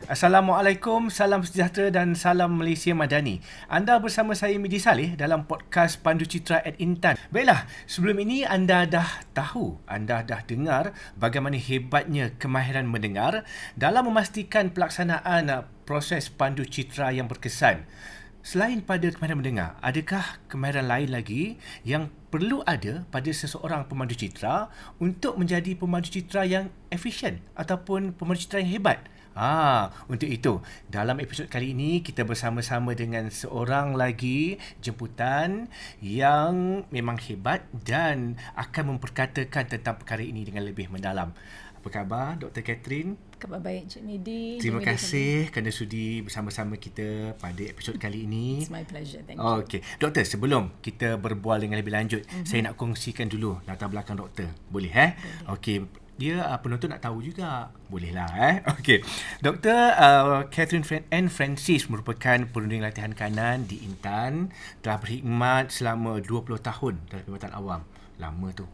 Assalamualaikum, salam sejahtera dan salam Malaysia Madani. Anda bersama saya Midi Saleh dalam podcast Pandu Citra at Intan. Baiklah, sebelum ini anda dah dengar bagaimana hebatnya kemahiran mendengar dalam memastikan pelaksanaan proses Pandu Citra yang berkesan. Selain pada kemahiran mendengar, adakah kemahiran lain lagi yang perlu ada pada seseorang pemandu citra untuk menjadi pemandu citra yang efisien ataupun pemandu citra yang hebat? Untuk itu, dalam episod kali ini kita bersama-sama dengan seorang lagi jemputan yang memang hebat dan akan memperkatakan tentang perkara ini dengan lebih mendalam. Apa khabar Dr. Catherine? Khabar baik Cik Midi. Terima kasih kerana sudi bersama-sama kita pada episod kali ini. It's my pleasure. Thank you. Okey. Doktor, sebelum kita berbual dengan lebih lanjut, saya nak kongsikan dulu latar belakang doktor. Boleh? Boleh. Okey. Dia penonton nak tahu juga. Bolehlah Okey. Dr. Catherine Ann Francis merupakan perunding latihan kanan di Intan, telah berkhidmat selama 20 tahun dalam perkhidmatan awam. Lama tu.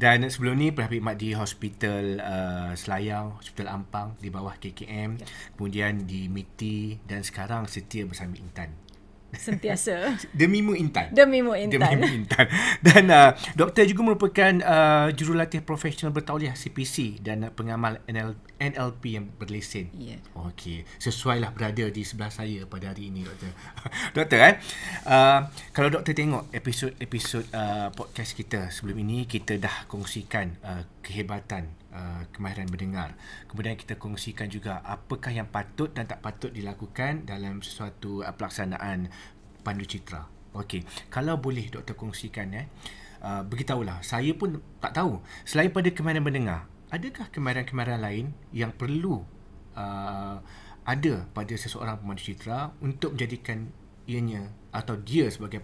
Dan sebelum ni pernah berkhidmat di Hospital Selayang, Hospital Ampang di bawah KKM, kemudian di MITI dan sekarang setia bersama Intan. Sentiasa. Demi Mu Intan. Dan doktor juga merupakan jurulatih profesional bertauliah CPC dan pengamal NLP yang berlesen. Yeah. Okey, sesuailah berada di sebelah saya pada hari ini, doktor. Doktor, kalau doktor tengok episod podcast kita sebelum ini, kita dah kongsikan kehebatan kemahiran mendengar. Kemudian kita kongsikan juga apakah yang patut dan tak patut dilakukan dalam sesuatu pelaksanaan pandu citra. Okey, kalau boleh doktor kongsikan beritahulah. Saya pun tak tahu. Selain pada kemahiran mendengar, adakah kemahiran-kemahiran lain yang perlu ada pada seseorang pemandu citra untuk menjadikan ianya atau dia sebagai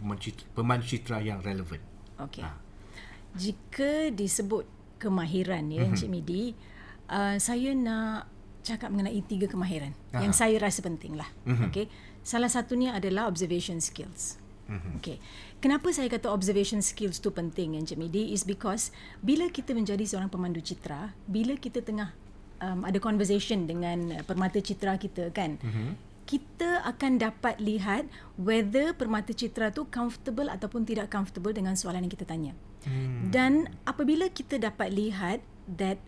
pemandu citra yang relevan? Okey. Jika disebut kemahiran Encik Midi, saya nak cakap mengenai 3 kemahiran yang saya rasa penting lah. Okey. Salah satunya adalah observation skills. Okey. Kenapa saya kata observation skills tu penting Encik Midi is because bila kita menjadi seorang pemandu citra, bila kita tengah ada conversation dengan permata citra kita kan, kita akan dapat lihat whether permata citra tu comfortable ataupun tidak comfortable dengan soalan yang kita tanya. Dan apabila kita dapat lihat that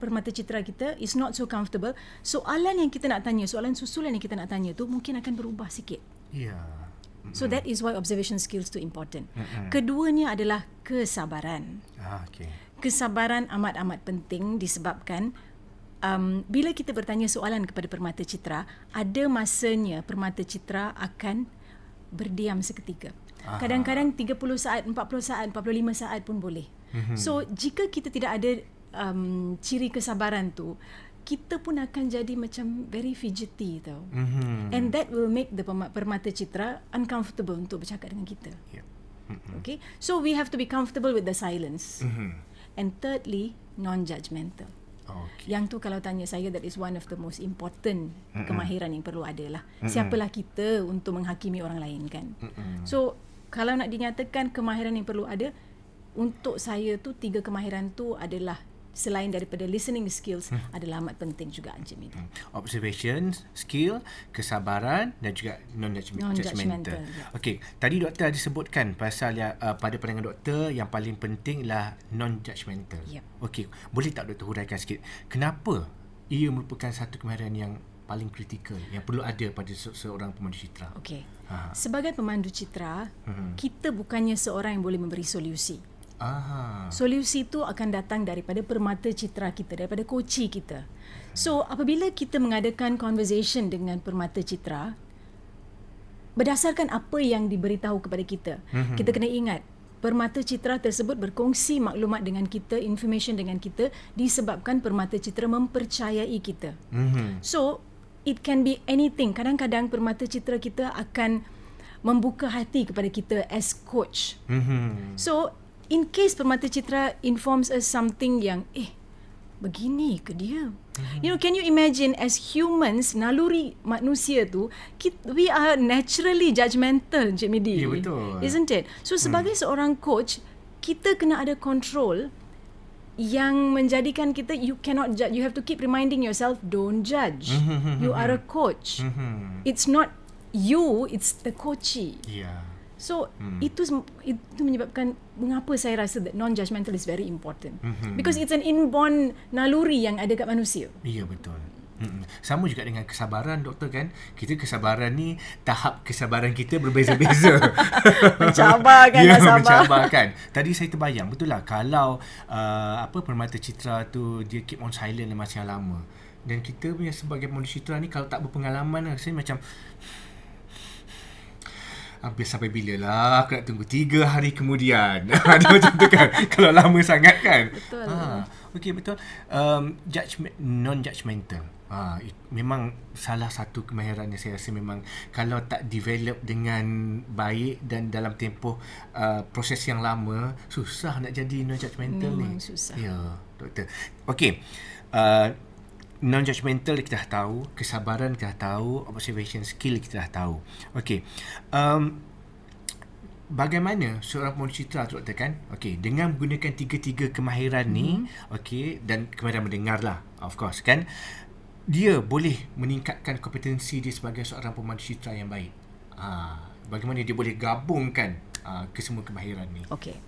permata citra kita is not so comfortable, soalan yang kita nak tanya, soalan susulan yang kita nak tanya tu mungkin akan berubah sikit. Ya. So that is why observation skills tu important. Keduanya adalah kesabaran. Okay. Kesabaran amat-amat penting disebabkan bila kita bertanya soalan kepada permata citra, ada masanya permata citra akan berdiam seketika. Kadang-kadang 30 saat, 40 saat, 45 saat pun boleh. So jika kita tidak ada ciri kesabaran tu, kita pun akan jadi macam very fidgety tau. And that will make the permata citra uncomfortable untuk bercakap dengan kita. Okay, so we have to be comfortable with the silence. And thirdly, non-judgmental. Okay. Yang tu kalau tanya saya, that is one of the most important kemahiran yang perlu ada lah. Siapalah kita untuk menghakimi orang lain kan. So kalau nak dinyatakan kemahiran yang perlu ada, untuk saya tu 3 kemahiran tu adalah selain daripada listening skills adalah amat penting juga Encik Midi. Observation skill, kesabaran dan juga non-judgmental. Okey, tadi doktor ada sebutkan pasal pada pandangan doktor yang paling penting ialah non-judgmental. Okey, boleh tak doktor huraikan sikit kenapa ia merupakan satu kemahiran yang paling kritikal yang perlu ada pada seorang pemandu citra? Okey. Sebagai pemandu citra, kita bukannya seorang yang boleh memberi solusi. Solusi itu akan datang daripada permata citra kita, daripada coachi kita. So apabila kita mengadakan conversation dengan permata citra, berdasarkan apa yang diberitahu kepada kita, kita kena ingat permata citra tersebut berkongsi maklumat dengan kita, information dengan kita disebabkan permata citra mempercayai kita. So it can be anything. Kadang-kadang permata citra kita akan membuka hati kepada kita as coach. So in case permata citra informs us something yang begini ke dia? You know, can you imagine as humans, naluri manusia tu, we are naturally judgmental, Encik Midi. Ya, betul. Isn't it? So sebagai seorang coach, kita kena ada control yang menjadikan kita, you cannot judge. You have to keep reminding yourself, don't judge. You are a coach. It's not you, it's the coachee. Yeah. So itu menyebabkan mengapa saya rasa that non-judgmental is very important. Because it's an inborn naluri yang ada kat manusia. Ya, betul. Sama juga dengan kesabaran, doktor, kan? Kita kesabaran ni, tahap kesabaran kita berbeza-beza. Mencabar kan, ya, sabar. mencabar kan. Tadi saya terbayang, betul lah, kalau Permata Citra tu dia keep on silent macam lama. Dan kita punya sebagai pemandu citra ni, kalau tak berpengalaman, rasanya macam hampir sampai bila lah aku nak tunggu 3 hari kemudian. Ada macam tu kan, kalau lama sangat kan. Betul. Okey, betul. Non-judgmental. Memang salah satu kemahiran yang saya rasa memang kalau tak develop dengan baik dan dalam tempoh proses yang lama, susah nak jadi non-judgmental ni. Memang susah. Ya, doktor. Okey. Non-judgmental kita dah tahu, kesabaran kita dah tahu, observation skill kita dah tahu. Okey. Bagaimana seorang pemandu citra, doktor, kan? Okey, dengan menggunakan tiga-tiga kemahiran ni, okey, dan kemahiran mendengar lah, of course, kan? Dia boleh meningkatkan kompetensi dia sebagai seorang pemandu citra yang baik. Bagaimana dia boleh gabungkan kesemua kemahiran ni? Okey.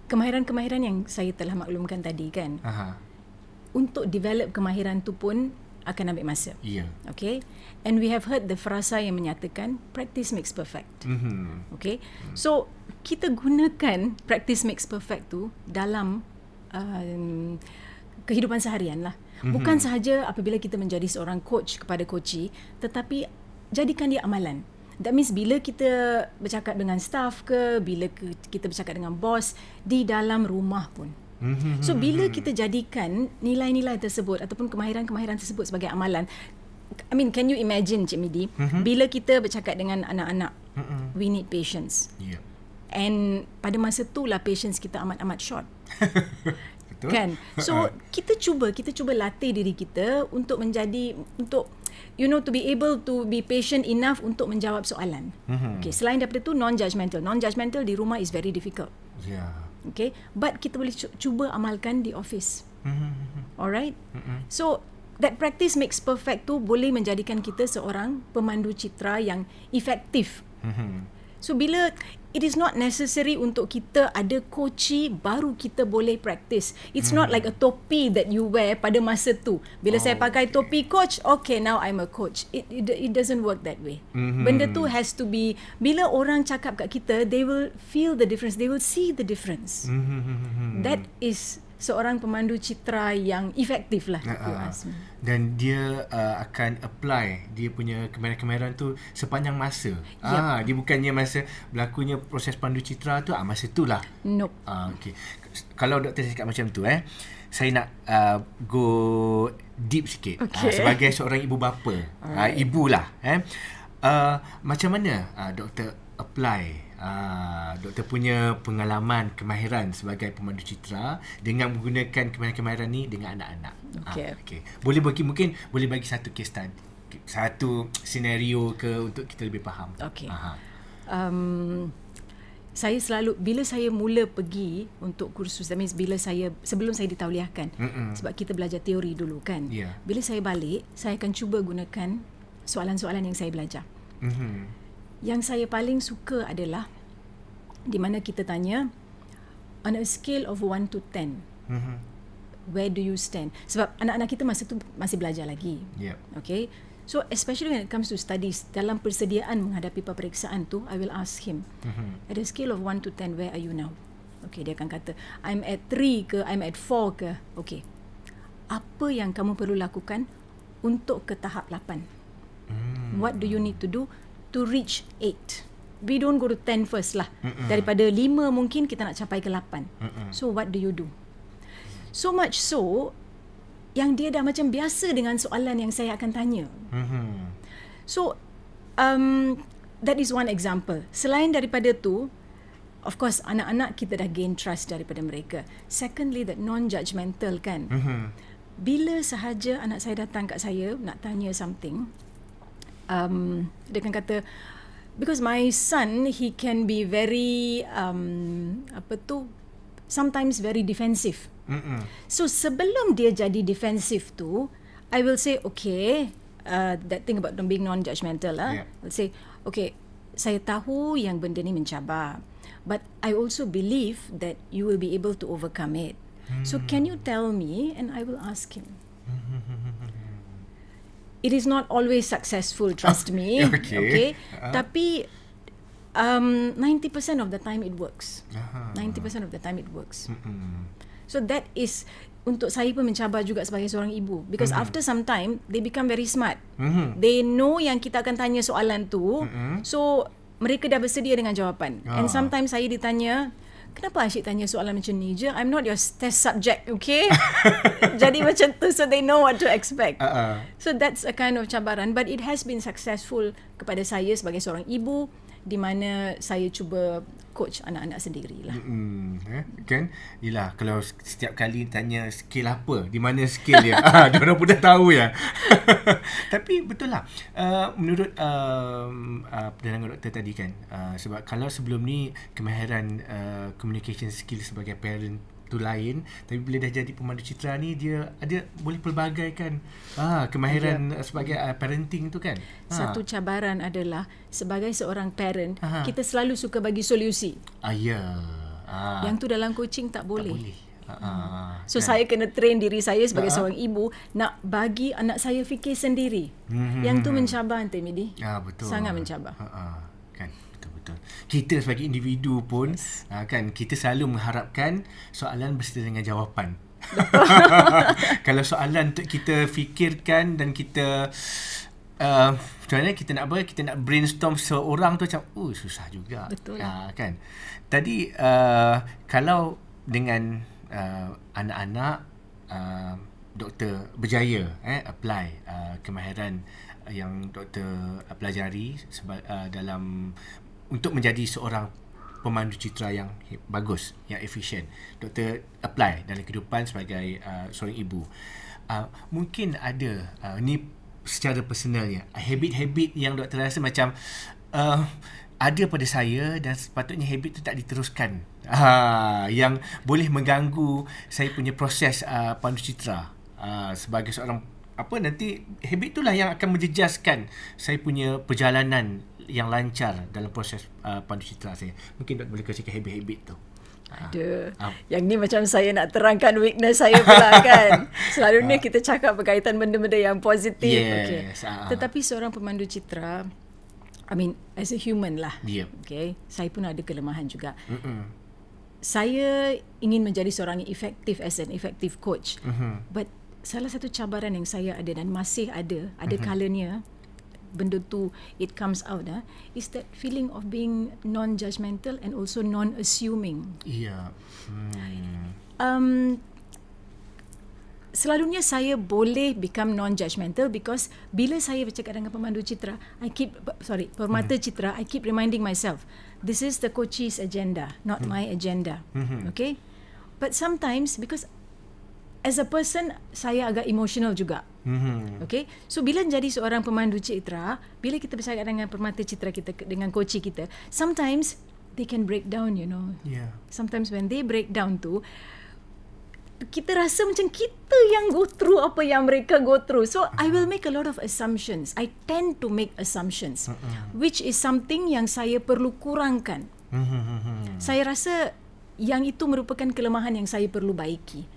Kemahiran-kemahiran yang saya telah maklumkan tadi, kan? Untuk develop kemahiran tu pun akan ambil masa. Ya. Okay. And we have heard the frasa yang menyatakan practice makes perfect. Okay. So kita gunakan practice makes perfect tu dalam kehidupan seharian lah. Bukan sahaja apabila kita menjadi seorang coach kepada coachee, tetapi jadikan dia amalan. That means bila kita bercakap dengan staff ke, bila kita bercakap dengan bos, di dalam rumah pun. So bila kita jadikan nilai-nilai tersebut ataupun kemahiran-kemahiran tersebut sebagai amalan, I mean, can you imagine, Cik Midi, bila kita bercakap dengan anak-anak, we need patience. Yeah. And pada masa tu lah patience kita amat-amat short. Betul. Kan? So kita cuba latih diri kita untuk menjadi, untuk to be able to be patient enough untuk menjawab soalan. Okay, selain daripada tu non-judgmental. Non-judgmental di rumah is very difficult. Yeah. Okay, but kita boleh cuba amalkan di office. Alright. So that practice makes perfect tu boleh menjadikan kita seorang pemandu citra yang efektif. So bila it is not necessary untuk kita ada coachee baru kita boleh practice. It's not like a topi that you wear pada masa tu. Bila saya pakai topi coach, okay, now I'm a coach. It doesn't work that way. Benda tu has to be, bila orang cakap kat kita, they will feel the difference. They will see the difference. That is seorang pemandu citra yang efektif lah. Dan dia akan apply dia punya kemahiran-kemahiran tu sepanjang masa. Dia bukannya masa berlakunya proses pandu citra tu, masa tu lah. Nope. Okay. Kalau doktor cakap macam tu, saya nak go deep sikit. Sebagai seorang ibu bapa, ibu lah. Macam mana doktor apply doktor punya pengalaman, kemahiran sebagai pemandu citra dengan menggunakan kemahiran ni dengan anak-anak? Okay. Mungkin boleh bagi satu case study, satu senario ke untuk kita lebih faham. Okay. Saya selalu, bila saya mula pergi untuk kursus, that means sebelum saya ditauliahkan, sebab kita belajar teori dulu kan. Bila saya balik, saya akan cuba gunakan soalan-soalan yang saya belajar. Yang saya paling suka adalah di mana kita tanya on a scale of 1 to 10, where do you stand? Sebab anak-anak kita masa tu masih belajar lagi. Okay. So especially when it comes to studies, dalam persediaan menghadapi peperiksaan tu, I will ask him, at a scale of 1 to 10, where are you now? Okay, dia akan kata, I'm at 3 ke, I'm at 4 ke. Okay, apa yang kamu perlu lakukan untuk ke tahap 8? What do you need to do to reach 8? We don't go to 10 first lah. Daripada 5 mungkin kita nak capai ke 8. So what do you do? So much so, yang dia dah macam biasa dengan soalan yang saya akan tanya. So that is one example. Selain daripada tu, of course anak-anak kita dah gain trust daripada mereka. Secondly, that non-judgmental kan. Bila sahaja anak saya datang kat saya nak tanya something, dia akan kata, because my son, he can be very sometimes very defensive. So sebelum dia jadi defensive tu, I will say, okay, that thing about being non-judgmental lah. I'll say, okay, saya tahu yang benda ni mencabar, but I also believe that you will be able to overcome it. So can you tell me? And I will ask him. It is not always successful, trust me. Okay. Tapi 90% of the time it works. 90% of the time it works. So that is untuk saya pun mencabar juga sebagai seorang ibu, because after some time they become very smart. They know yang kita akan tanya soalan tu. So mereka dah bersedia dengan jawapan. And sometimes saya ditanya, kenapa asyik tanya soalan macam ni je? I'm not your test subject, okay? Jadi macam tu, so they know what to expect. So that's a kind of cabaran, but it has been successful kepada saya sebagai seorang ibu, di mana saya cuba coach anak-anak sendirilah. Kan? Yelah, kalau setiap kali tanya skill apa, di mana skill dia? Diorang pun dah tahu ya. Tapi betul lah, menurut penerangan doktor tadi kan, sebab kalau sebelum ni kemahiran communication skill sebagai parent tu lain, tapi bila dah jadi pemandu citra ni, dia ada boleh pelbagaikan kemahiran sebagai parenting tu kan. Satu cabaran adalah sebagai seorang parent, kita selalu suka bagi solusi. Yang tu dalam coaching tak boleh. So kan? Saya kena train diri saya sebagai seorang ibu, nak bagi anak saya fikir sendiri. Yang tu mencabar, Aunty Midi. Betul. Sangat mencabar. Kan, betul. Kita sebagai individu pun kan, kita selalu mengharapkan soalan bersedia dengan jawapan. Kalau soalan untuk kita fikirkan dan kita macam mana kita nak brainstorm seorang tu macam susah juga. Betul. Kan. Tadi kalau dengan anak-anak, doktor berjaya apply kemahiran yang doktor pelajari dalam untuk menjadi seorang pemandu citra yang bagus, yang efisien. Doktor apply dalam kehidupan sebagai seorang ibu. Mungkin ada ni secara personalnya, habit-habit yang doktor rasa macam ada pada saya dan sepatutnya habit tu tak diteruskan, yang boleh mengganggu saya punya proses pandu citra sebagai seorang nanti habit itulah yang akan menjejaskan saya punya perjalanan yang lancar dalam proses pandu citra saya. Mungkin doktor boleh kongsikan habit-habit tu. Yang ni macam saya nak terangkan weakness saya pula kan. Selalunya kita cakap berkaitan benda-benda yang positif. Tetapi seorang pemandu citra, I mean as a human lah, okay, saya pun ada kelemahan juga. Saya ingin menjadi seorang yang efektif as an effective coach, but salah satu cabaran yang saya ada dan masih ada kalanya benda tu it comes out is that feeling of being non-judgmental and also non-assuming. Selalunya saya boleh become non-judgmental because bila saya bercakap dengan pemandu citra, pemata citra, I keep reminding myself, this is the coach's agenda, not my agenda. Okay? But sometimes because as a person, saya agak emotional juga. Okay? So bila jadi seorang pemandu citra, bila kita bercakap dengan pemata citra kita, dengan coach kita, sometimes they can break down, you know. Sometimes when they break down tu, kita rasa macam kita yang go through apa yang mereka go through. So I will make a lot of assumptions. I tend to make assumptions, which is something yang saya perlu kurangkan. Saya rasa yang itu merupakan kelemahan yang saya perlu baiki.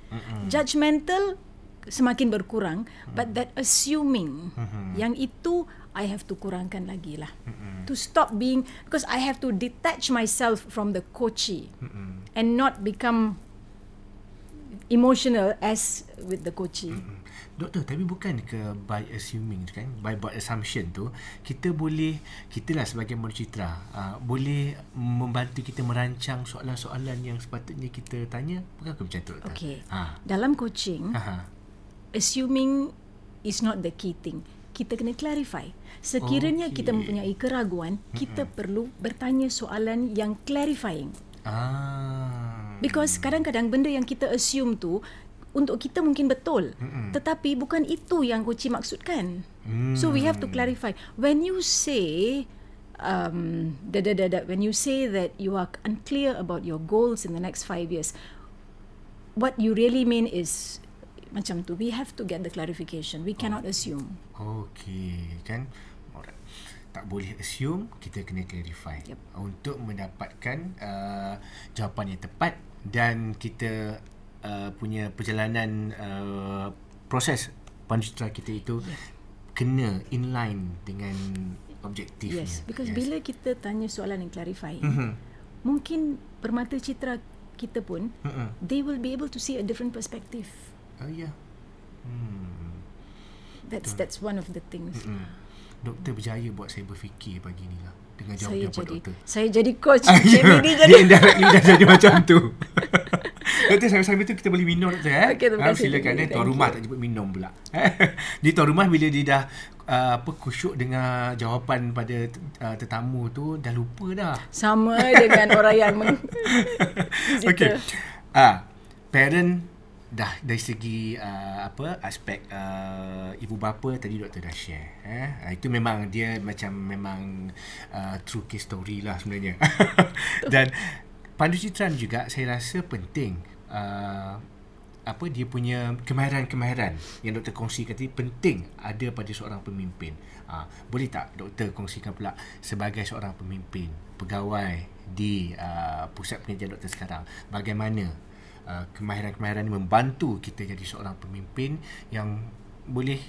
Judgmental semakin berkurang, but that assuming, yang itu I have to kurangkan lagi lah. To stop being, because I have to detach myself from the coachee and not become emotional as with the coachee. Doktor, tapi bukan ke by assuming tu kan, by assumption tu, kita lah sebagai pemandu citra boleh membantu kita merancang soalan-soalan yang sepatutnya kita tanya. Bukan ke macam tu, doktor? Okay. Dalam coaching, assuming is not the key thing. Kita kena clarify. Sekiranya kita mempunyai keraguan, kita perlu bertanya soalan yang clarifying. Because kadang-kadang benda yang kita assume tu untuk kita mungkin betul, tetapi bukan itu yang coachee maksudkan. So we have to clarify. When you say when you say that you are unclear about your goals in the next 5 years, what you really mean is macam tu. We have to get the clarification. We cannot assume. Okay, kan? Alright. Tak boleh assume, kita kena clarify. Yep. Untuk mendapatkan jawapan yang tepat dan kita punya perjalanan proses pandu citra kita itu kena inline dengan objektifnya. Yes, because bila kita tanya soalan yang clarifying, mungkin permata citra kita pun, they will be able to see a different perspective. Oh ya. That's one of the things. Doktor berjaya buat saya berfikir pagi ni lah dengan jawapan doktor. Saya jadi coach. Dia indirectly dah jadi macam tu. Doktor, sambil-sambil tu kita boleh minum, doktor. Okay, terima kasih. Silakan. Tuan rumah tak jemput minum pula. Di tuan rumah bila dia dah khusyuk dengar jawapan pada tetamu tu, dah lupa dah. Sama dengan orang yang okay. Parent dah dari segi aspek ibu bapa tadi doktor dah share. Itu memang dia memang true case story lah sebenarnya. Dan pandu citra juga saya rasa penting. Dia punya kemahiran-kemahiran yang doktor kongsikan tadi penting ada pada seorang pemimpin. Boleh tak doktor kongsikan pula sebagai seorang pemimpin, pegawai di pusat pengajian doktor sekarang, bagaimana kemahiran-kemahiran ini membantu kita jadi seorang pemimpin yang boleh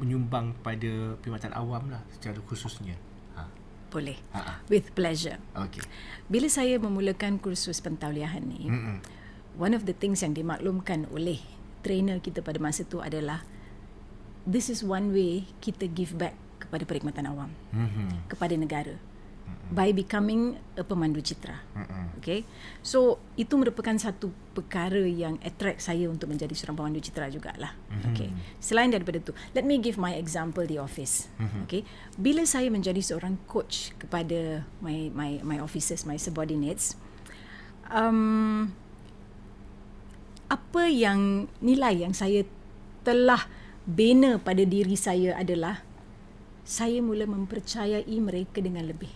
menyumbang pada perkhidmatan awam lah secara khususnya. Boleh. With pleasure. Okay. Bila saya memulakan kursus pentauliahan ni, one of the things yang dimaklumkan oleh trainer kita pada masa tu adalah this is one way kita give back kepada perkhidmatan awam, kepada negara, by becoming a pemandu citra. Okay, so itu merupakan satu perkara yang attract saya untuk menjadi seorang pemandu citra jugalah. Okay, selain daripada tu, let me give my example di office. Okay, bila saya menjadi seorang coach kepada my officers, my subordinates, apa yang nilai yang saya telah bina pada diri saya adalah saya mula mempercayai mereka dengan lebih.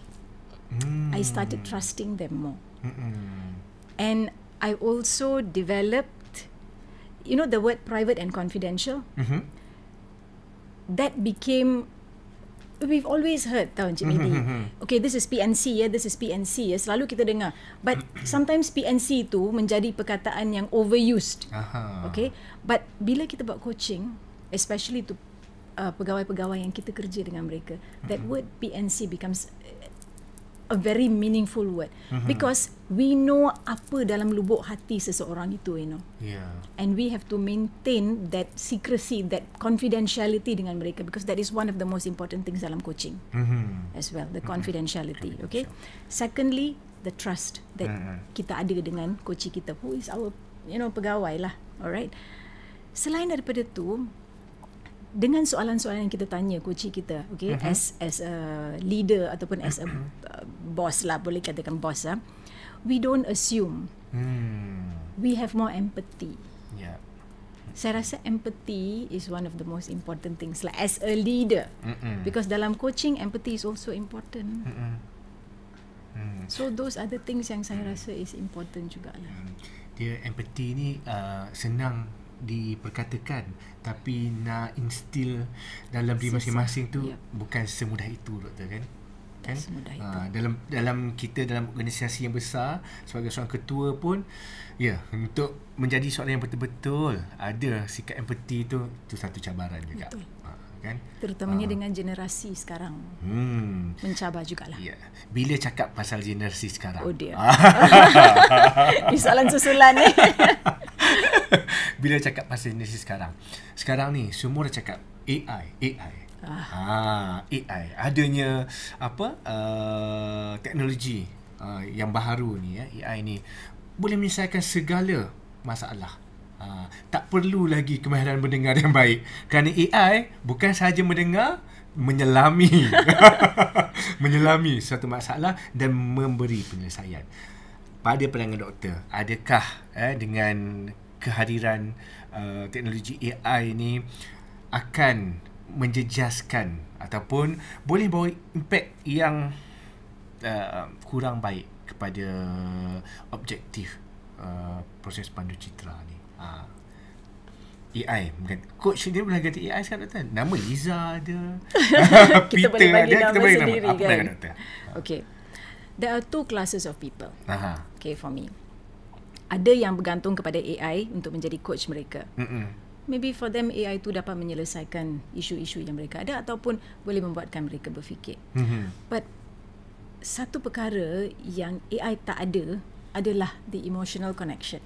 I started trusting them more. And I also developed, the word private and confidential. That became, we've always heard, tahu Encik Midi, okay, this is PNC, this is PNC, selalu kita dengar. But sometimes PNC tu menjadi perkataan yang overused. Okay, but bila kita buat coaching, especially to pegawai-pegawai yang kita kerja dengan mereka, that word PNC becomes a very meaningful word, because we know apa dalam lubuk hati seseorang itu, and we have to maintain that secrecy, that confidentiality dengan mereka, because that is one of the most important things dalam coaching as well, the confidentiality. Okay, secondly, the trust that kita ada dengan coach kita, who is our pegawai lah. Alright, selain daripada tu, dengan soalan-soalan yang kita tanya coach kita, okay, as a leader ataupun as a boss lah, boleh katakan boss lah, we don't assume. We have more empathy. Saya rasa empathy is one of the most important things lah as a leader, because dalam coaching empathy is also important. So those are the things yang saya rasa is important jugalah. Dia empathy ni senang diperkatakan, tapi nak instill dalam diri masing-masing tu bukan semudah itu, doktor, kan? Semudah itu. Dalam kita dalam organisasi yang besar, sebagai seorang ketua pun, untuk menjadi seorang yang betul-betul ada sikap empathy tu satu cabaran juga. Betul. Kan? Terutamanya dengan generasi sekarang. Mencabar jugalah. Bila cakap pasal generasi sekarang, oh dia. Ini soalan susulan ni. Bila cakap pasal generasi sekarang ni semua dah cakap AI. AI adanya teknologi yang baru ni, AI ni boleh menyelesaikan segala masalah. Tak perlu lagi kemahiran mendengar yang baik, kerana AI bukan sahaja mendengar, menyelami menyelami satu masalah dan memberi penyelesaian. Pada pandangan doktor, adakah dengan kehadiran teknologi AI ni akan menjejaskan ataupun boleh bawa impak yang kurang baik kepada objektif proses pandu citra ni? AI coach dia boleh ganti AI sekarang, doktor? Nama Liza ada. Kita boleh bagi ada, nama sendiri apa kan. Doktor? Okay, there are two classes of people. Aha. Okay, for me, ada yang bergantung kepada AI untuk menjadi coach mereka. Maybe for them AI tu dapat menyelesaikan isu-isu yang mereka ada ataupun boleh membuatkan mereka berfikir. But satu perkara yang AI tak ada adalah the emotional connection.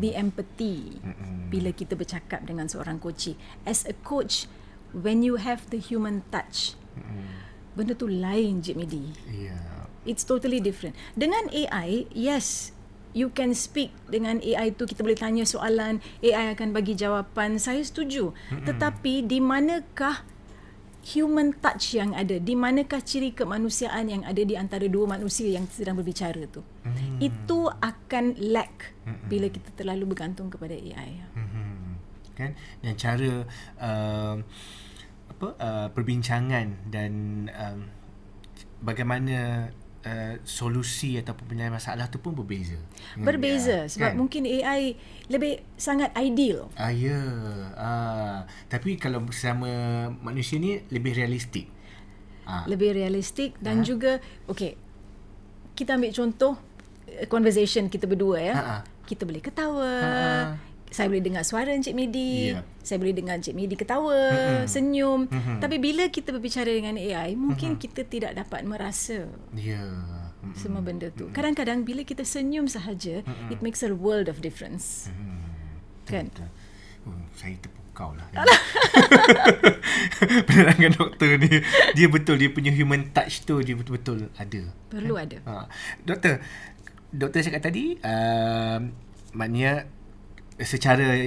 The empathy bila kita bercakap dengan seorang coach. As a coach, when you have the human touch, benda tu lain, Cik Midi. It's totally different. Dengan AI, yes, you can speak dengan AI tu, kita boleh tanya soalan, AI akan bagi jawapan, saya setuju. Tetapi di manakah human touch yang ada? Di manakah ciri kemanusiaan yang ada di antara dua manusia yang sedang berbicara tu? Itu akan lack bila kita terlalu bergantung kepada AI. Kan? Dan cara perbincangan dan bagaimana solusi ataupun penyelesaian masalah tu pun berbeza. Berbeza sebab mungkin AI lebih sangat ideal. Tapi kalau bersama manusia ni lebih realistik. Lebih realistik dan juga okey. Kita ambil contoh conversation kita berdua ya. Kita boleh ketawa. Saya boleh dengar suara Encik Midi. Saya boleh dengar Encik Midi ketawa, senyum. Tapi bila kita berbicara dengan AI, mungkin kita tidak dapat merasa semua benda tu. Kadang-kadang bila kita senyum sahaja, it makes a world of difference. Kan? Saya terpukau lah. Penerangan doktor ni, dia betul, dia punya human touch tu dia betul-betul ada. Perlu ada. Doktor cakap tadi, maknanya secara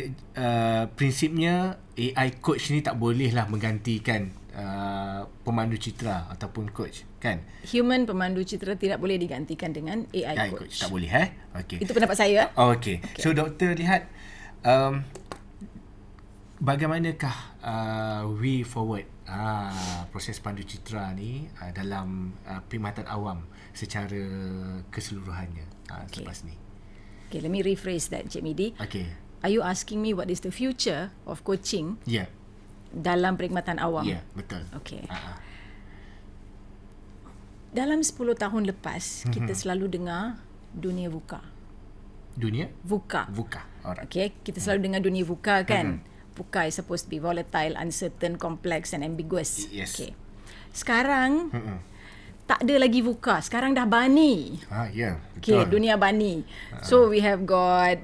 prinsipnya AI coach ni tak bolehlah menggantikan pemandu citra ataupun coach, kan? Human pemandu citra tidak boleh digantikan dengan AI coach. Tak boleh, okey. Itu pendapat saya. Okey. So doktor lihat bagaimanakah way forward proses pandu citra ni dalam perkhidmatan awam secara keseluruhannya selepas ni. Okay, let me rephrase that, Cik Midi. Okay. Are you asking me what is the future of coaching dalam perkhidmatan awam? Ya, betul. Okay. Dalam 10 tahun lepas, kita selalu dengar dunia VUCA. Dunia? VUCA. Alright. Okay, kita selalu dengar dunia VUCA kan? VUCA is supposed to be volatile, uncertain, complex and ambiguous. Yes. Okay. Sekarang, tak ada lagi VUCA. Sekarang dah BANI. Betul. Okay, dunia BANI. So we have got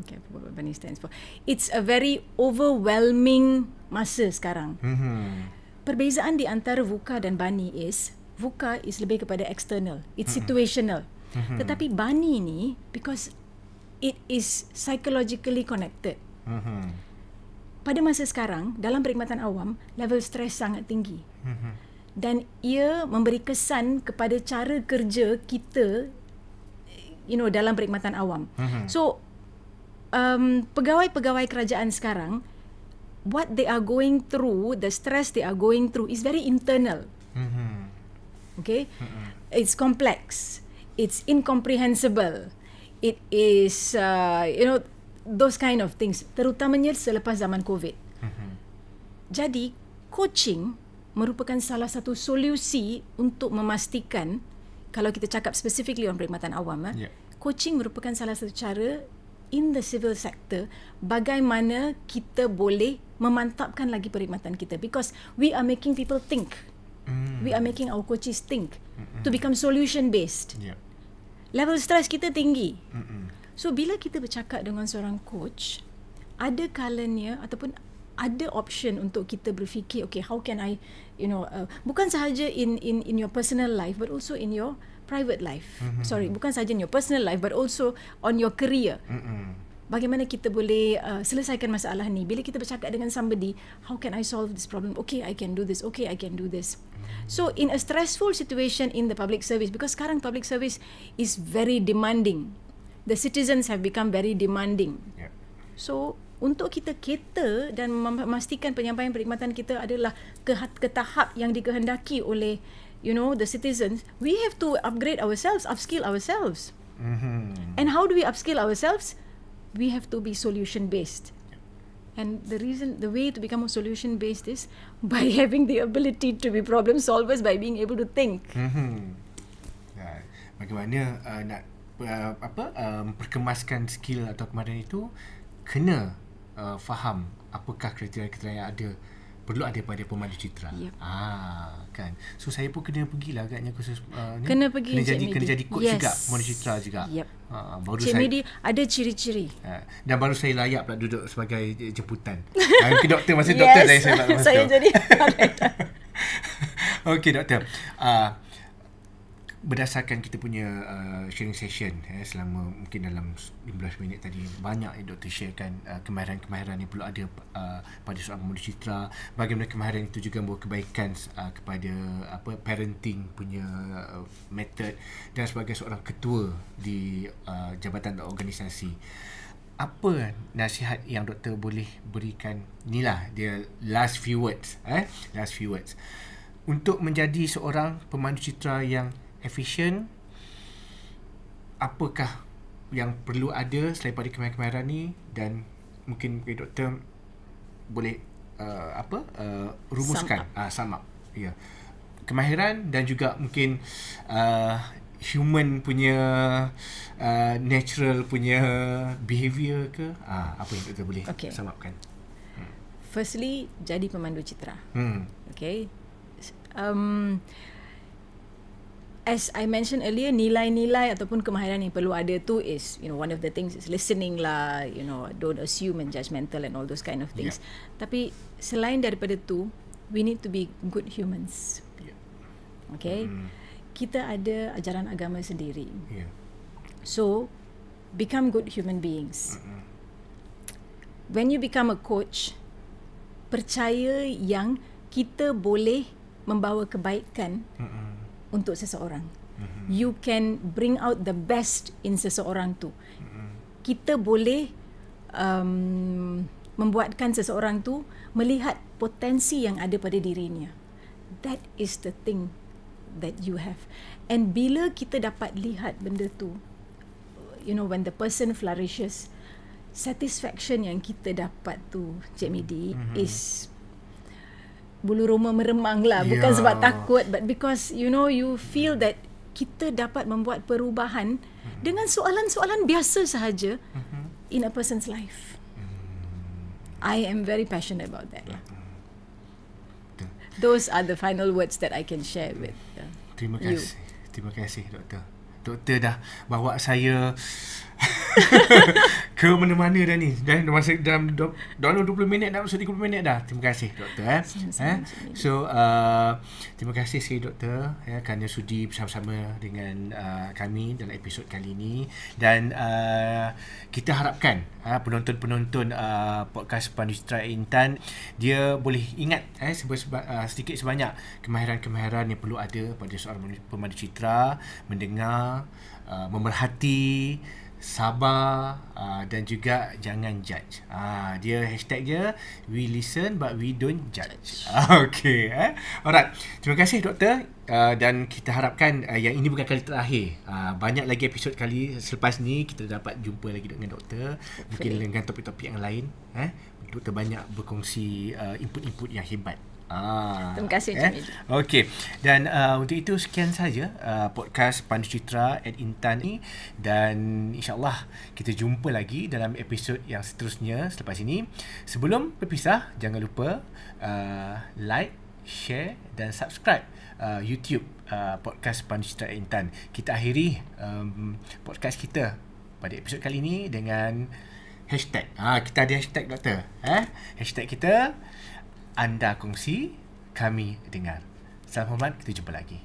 okay, what BANI stands for. It's a very overwhelming masa sekarang. Perbezaan di antara VUCA dan BANI is VUCA is lebih kepada external. It's situational. Tetapi BANI ni, because it is psychologically connected. Pada masa sekarang, dalam perkhidmatan awam, level stres sangat tinggi. Dan ia memberi kesan kepada cara kerja kita dalam perkhidmatan awam. So, pegawai-pegawai kerajaan sekarang, what they are going through, the stress they are going through is very internal. Okay? It's complex. It's incomprehensible. It is, those kind of things, terutamanya selepas zaman COVID. Jadi, coaching merupakan salah satu solusi untuk memastikan, kalau kita cakap specifically on perkhidmatan awam, coaching merupakan salah satu cara in the civil sector bagaimana kita boleh memantapkan lagi perkhidmatan kita, because we are making people think. We are making our coaches think to become solution based. Level stress kita tinggi. So bila kita bercakap dengan seorang coach, ada kalanya ataupun ada option untuk kita berfikir, okay, how can I, bukan sahaja in your personal life but also in your private life. Sorry, bukan sahaja in your personal life but also on your career. Bagaimana kita boleh selesaikan masalah ni? Bila kita bercakap dengan somebody, how can I solve this problem? Okay, I can do this. Okay, I can do this. So in a stressful situation in the public service, because sekarang public service is very demanding. The citizens have become very demanding. So untuk kita cater dan memastikan penyampaian perkhidmatan kita adalah ke tahap yang dikehendaki oleh the citizens, we have to upgrade ourselves, upskill ourselves. And how do we upskill ourselves? We have to be solution based. And the way to become a solution based is by having the ability to be problem solvers, by being able to think. Bagaimana nak perkemaskan skill atau kemahiran itu, kena faham apakah kriteria-kriteria yang perlu ada pada pemandu citra. Kan. So saya pun kena pergilah agaknya kursus kena jadi coach juga, pemandu citra juga. Baru Cik Medi ada ciri-ciri. Dan baru saya layak pula duduk sebagai jemputan. Ke doktor, masa doktor saya jadi. Okey doktor. Berdasarkan kita punya sharing session selama mungkin dalam 15 minit tadi, banyak doktor sharekan kemahiran-kemahiran yang perlu ada pada seorang pemandu citra, bagaimana kemahiran itu juga membawa kebaikan kepada parenting punya method, dan sebagai seorang ketua di jabatan atau organisasi. Apa nasihat yang doktor boleh berikan, inilah dia last few words untuk menjadi seorang pemandu citra yang efisien? Apakah yang perlu ada selain pada kemahiran ni, dan mungkin doktor boleh rumuskan sum up kemahiran dan juga mungkin human punya natural punya behaviour ke, apa yang doktor boleh sum upkan? Firstly, jadi pemandu citra. Okay. As I mentioned earlier, nilai-nilai ataupun kemahiran yang perlu ada tu is, one of the things is listening lah, don't assume and judgmental and all those kind of things. Tapi selain daripada tu, we need to be good humans. Okay? Kita ada ajaran agama sendiri. So, become good human beings. When you become a coach, percaya yang kita boleh membawa kebaikan untuk seseorang. You can bring out the best in seseorang tu. Kita boleh membuatkan seseorang tu melihat potensi yang ada pada dirinya. That is the thing that you have. And bila kita dapat lihat benda tu, when the person flourishes, satisfaction yang kita dapat tu, Cik Medi, is bulu roma meremang lah. Bukan sebab takut, but because you feel that kita dapat membuat perubahan dengan soalan-soalan biasa sahaja in a person's life. I am very passionate about that. Those are the final words that I can share with Terima kasih doktor. Doktor dah bawa saya ke mana-mana dah ni. Dalam 20 minit dah, masuk 30 minit dah. Terima kasih doktor. So terima kasih sekali doktor kerana sudi bersama-sama dengan kami dalam episod kali ini. Dan kita harapkan penonton-penonton podcast Pandu Citra Intan, dia boleh ingat sedikit sebanyak kemahiran-kemahiran yang perlu ada pada seorang pemandu citra: mendengar, memerhati, sabar, dan juga jangan judge. Dia hashtag dia, we listen but we don't judge. Okay. Alright. Terima kasih doktor. Dan kita harapkan yang ini bukan kali terakhir. Banyak lagi episod kali selepas ni kita dapat jumpa lagi dengan doktor. Mungkin dengan topik-topik yang lain. Doktor banyak berkongsi input-input yang hebat. Terima kasih Cik Medi. Okey. Dan untuk itu sekian saja podcast Pandu Citra at Intan ni, dan insya-Allah kita jumpa lagi dalam episod yang seterusnya selepas ini. Sebelum berpisah, jangan lupa like, share dan subscribe YouTube podcast Pandu Citra at Intan. Kita akhiri podcast kita pada episod kali ini dengan hashtag. Kita ada hashtag doktor. Hashtag kita, anda kongsi, kami dengar. Salam hormat, kita jumpa lagi.